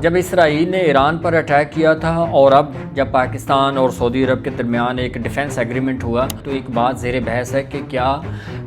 جب اسرائیل نے ایران پر اٹیک کیا تھا اور اب جب پاکستان اور سعودی عرب کے درمیان ایک ڈیفنس ایگریمنٹ ہوا تو ایک بات زیر بحث ہے کہ کیا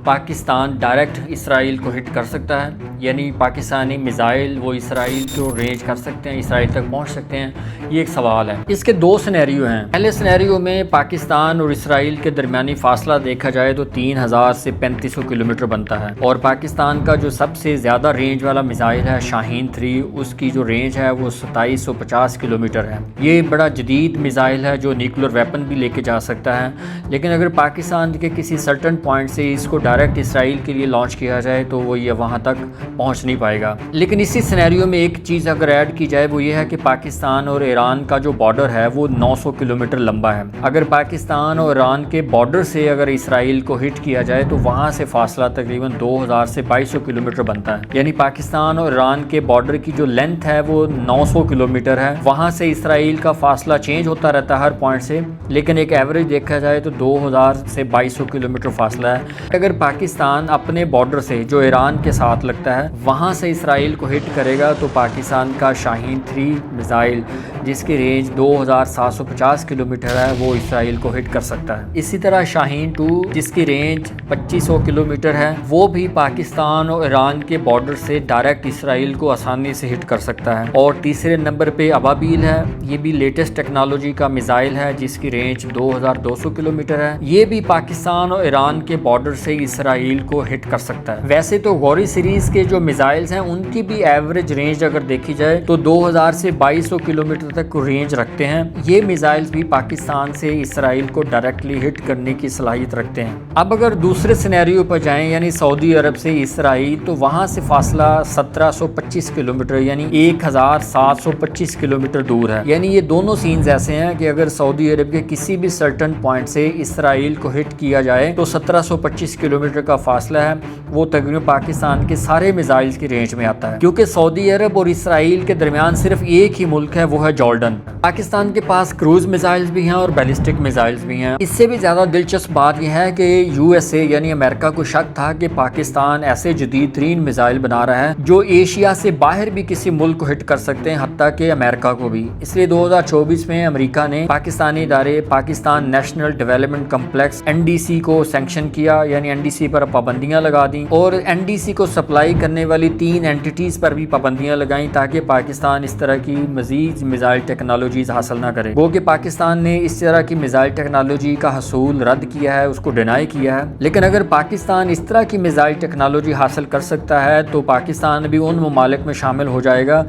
پاکستان ڈائریکٹ اسرائیل کو ہٹ کر سکتا ہے، یعنی پاکستانی میزائل وہ اسرائیل کو رینج کر سکتے ہیں، اسرائیل تک پہنچ سکتے ہیں؟ یہ ایک سوال ہے۔ اس کے دو سینیریو ہیں۔ پہلے سینیریو میں پاکستان اور اسرائیل کے درمیانی فاصلہ دیکھا جائے تو 3000 سے 3500 کلومیٹر بنتا ہے، اور پاکستان کا جو سب سے زیادہ رینج والا میزائل ہے شاہین 3، اس کی جو رینج ہے وہ 2750 کلومیٹر ہے۔ یہ بڑا جدید میزائل ہے جو نیوکلیر ویپن بھی لے کے جا سکتا ہے، لیکن اگر پاکستان کے کسی سرٹن پوائنٹ سے اس کو ڈائریکٹ اسرائیل کے لیے لانچ کیا جائے تو وہ یہ وہاں تک پہنچ نہیں پائے گا۔ لیکن اسی سینیریو میں ایک چیز اگر ایڈ کی جائے وہ یہ ہے کہ پاکستان اور ایران کا جو بارڈر ہے وہ 900 کلومیٹر لمبا ہے۔ اگر پاکستان اور ایران کے بارڈر سے اگر اسرائیل کو ہٹ کیا جائے تو وہاں سے فاصلہ تقریباً 2000 سے 2200 کلومیٹر بنتا ہے، یعنی پاکستان اور ایران کے بارڈر کی جو لینتھ ہے وہ 900 کلومیٹر ہے۔ وہاں سے اسرائیل کا فاصلہ چینج ہوتا رہتا ہے ہر پوائنٹ سے، لیکن ایک ایوریج دیکھا جائے تو 2000 سے 2200 کلومیٹر فاصلہ ہے۔ اگر پاکستان اپنے بارڈر سے جو ایران کے ساتھ لگتا ہے وہاں سے اسرائیل کو ہٹ کرے گا تو پاکستان کا شاہین 3 میزائل جس کی رینج 2750 کلومیٹر ہے وہ اسرائیل کو ہٹ کر سکتا ہے۔ اسی طرح شاہین 2 جس کی رینج 2500 کلومیٹر ہے وہ بھی پاکستان اور ایران کے بارڈر سے ڈائریکٹ اسرائیل کو آسانی سے ہٹ کر سکتا ہے۔ اور تیسرے نمبر پہ ابابیل ہے، یہ بھی لیٹسٹ ٹیکنالوجی کا میزائل ہے جس کی رینج 2200 کلومیٹر ہے۔ یہ بھی پاکستان اور ایران کے بارڈر سے اسرائیل کو ہٹ کر سکتا ہے۔ ویسے تو غوری سیریز کے جو میزائلز ہیں ان کی بھی ایوریج رینج اگر دیکھی جائے تو 2000 سے 2200 کلومیٹر تک رینج رکھتے ہیں۔ یہ میزائلز بھی پاکستان سے اسرائیل کو ڈائریکٹلی ہٹ کرنے کی صلاحیت رکھتے ہیں۔ اب اگر دوسرے سینیریو پر جائیں یعنی سعودی عرب سے اسرائیل، تو وہاں سے فاصلہ 1725 کلومیٹر یعنی 1725 کلومیٹر دور ہے۔ یعنی یہ دونوں سینز ایسے ہیں کہ اگر سعودی عرب کے کسی بھی سرٹن پوائنٹ سے اسرائیل کو ہٹ کیا جائے تو 1725 کلومیٹر کا فاصلہ ہے وہ تقریباً پاکستان کے سارے میزائلز کی رینج میں آتا ہے، کیونکہ سعودی عرب اور اسرائیل کے درمیان صرف ایک ہی ملک ہے، وہ ہے جارڈن۔ پاکستان کے پاس کروز میزائلز بھی ہیں اور بیلسٹک میزائلز بھی ہیں۔ اس سے بھی زیادہ دلچسپ بات یہ ہے کہ یو ایس اے یعنی امریکہ کو شک تھا کہ پاکستان ایسے جدید ترین میزائل بنا رہا ہے جو ایشیا سے باہر بھی کسی ملک کو ہٹ کر سکتے ہیں، حتیٰ کہ امریکہ کو بھی۔ اس لیے 2024 میں امریکہ نے پاکستانی ادارے Pakistan national development complex NDC کو سینکشن کیا، یعنی NDC پر پابندیاں لگا دیں، اور NDC کو سپلائی کرنے والی 3 اینٹیٹیز پر بھی پابندیاں لگائیں تاکہ پاکستان اس طرح کی مزید میزائل ٹیکنالوجیز حاصل نہ کرے۔ وہ کہ پاکستان نے اس طرح کی میزائل ٹیکنالوجی کا حصول رد کیا ہے، اس کو ڈینائی کیا ہے، لیکن اگر پاکستان اس طرح کی میزائل ٹیکنالوجی حاصل کر سکتا ہے تو پاکستان بھی ان ممالک میں شامل ہو جائے گا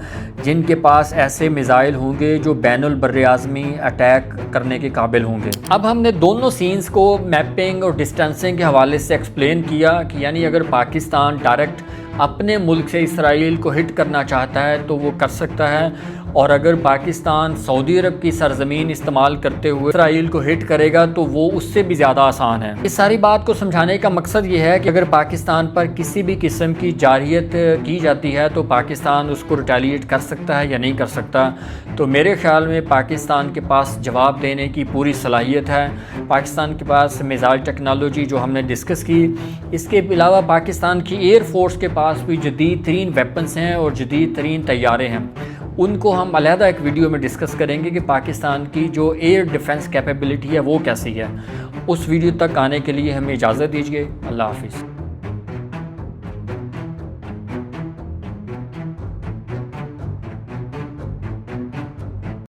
جن کے پاس ایسے میزائل ہوں گے جو بین البراعظمی اٹیک کرنے کے قابل ہوں گے۔ اب ہم نے دونوں سینز کو میپنگ اور ڈسٹینسنگ کے حوالے سے ایکسپلین کیا کہ یعنی اگر پاکستان ڈائریکٹ اپنے ملک سے اسرائیل کو ہٹ کرنا چاہتا ہے تو وہ کر سکتا ہے، اور اگر پاکستان سعودی عرب کی سرزمین استعمال کرتے ہوئے اسرائیل کو ہٹ کرے گا تو وہ اس سے بھی زیادہ آسان ہے۔ اس ساری بات کو سمجھانے کا مقصد یہ ہے کہ اگر پاکستان پر کسی بھی قسم کی جارحیت کی جاتی ہے تو پاکستان اس کو ریٹیلیٹ کر سکتا ہے یا نہیں کر سکتا۔ تو میرے خیال میں پاکستان کے پاس جواب دینے کی پوری صلاحیت ہے۔ پاکستان کے پاس میزائل ٹیکنالوجی جو ہم نے ڈسکس کی، اس کے علاوہ پاکستان کی ایئر فورس کے پاس بھی جدید ترین ویپنز ہیں اور جدید ترین طیارے ہیں۔ ان کو ہم علیحدہ ایک ویڈیو میں ڈسکس کریں گے کہ پاکستان کی جو ایئر ڈیفنس کیپیبلٹی ہے وہ کیسی ہے۔ اس ویڈیو تک آنے کے لیے ہمیں اجازت دیجیے۔ اللہ حافظ۔